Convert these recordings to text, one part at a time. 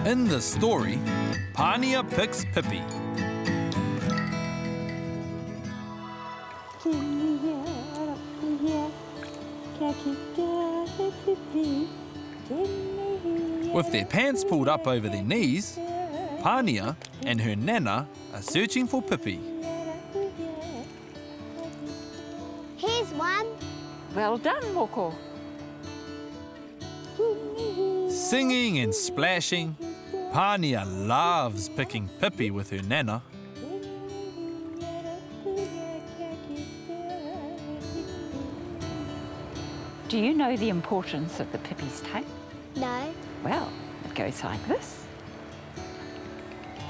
In the story, Pānia picks Pippi. With their pants pulled up over their knees, Pānia and her nana are searching for Pippi. Here's one. Well done, Moko. Singing and splashing, Pānia loves picking Pippi with her nana. Do you know the importance of the Pippi's tail? No. Well, it goes like this.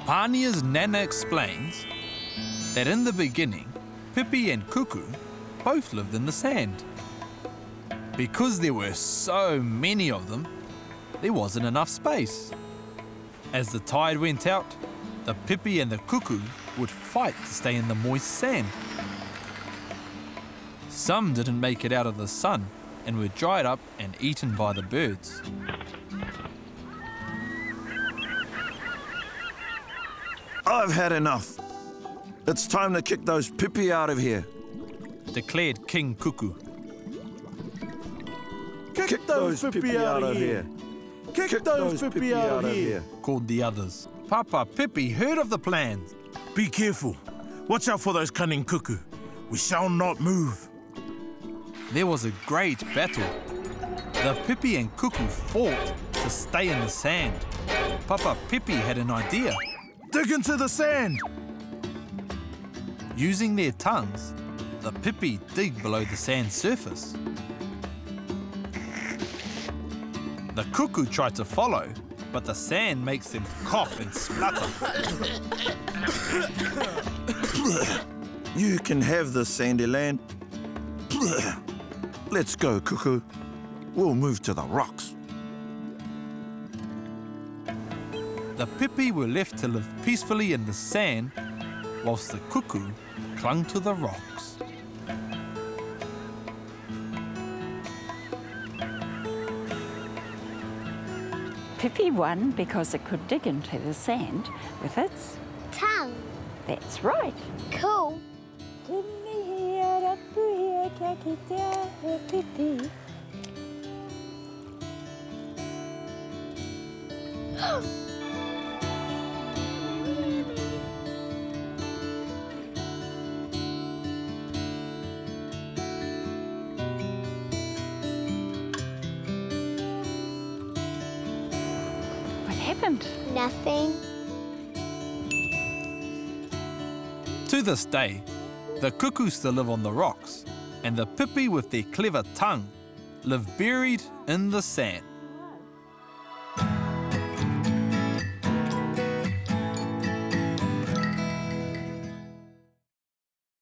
Pānia's nana explains that in the beginning, Pippi and Kuku both lived in the sand. Because there were so many of them, there wasn't enough space. As the tide went out, the Pippi and the Kuku would fight to stay in the moist sand. Some didn't make it out of the sun and were dried up and eaten by the birds. I've had enough. It's time to kick those Pippi out of here, declared King Kuku. Kick those Pippi out of here. Kick those Pippi out of here, called the others. Papa Pippi heard of the plans. Be careful. Watch out for those cunning Kuku. We shall not move. There was a great battle. The Pippi and Kuku fought to stay in the sand. Papa Pippi had an idea. Dig into the sand. Using their tongues, the Pippi dig below the sand surface. The Kuku tried to follow, but the sand makes them cough and splutter. You can have this sandy land. Let's go, Kuku. We'll move to the rocks. The Pippi were left to live peacefully in the sand, whilst the Kuku clung to the rocks. Pippi won because it could dig into the sand with its tongue. That's right. Cool. What happened? Nothing. To this day, the Kuku still live on the rocks, and the Pippi with their clever tongue live buried in the sand.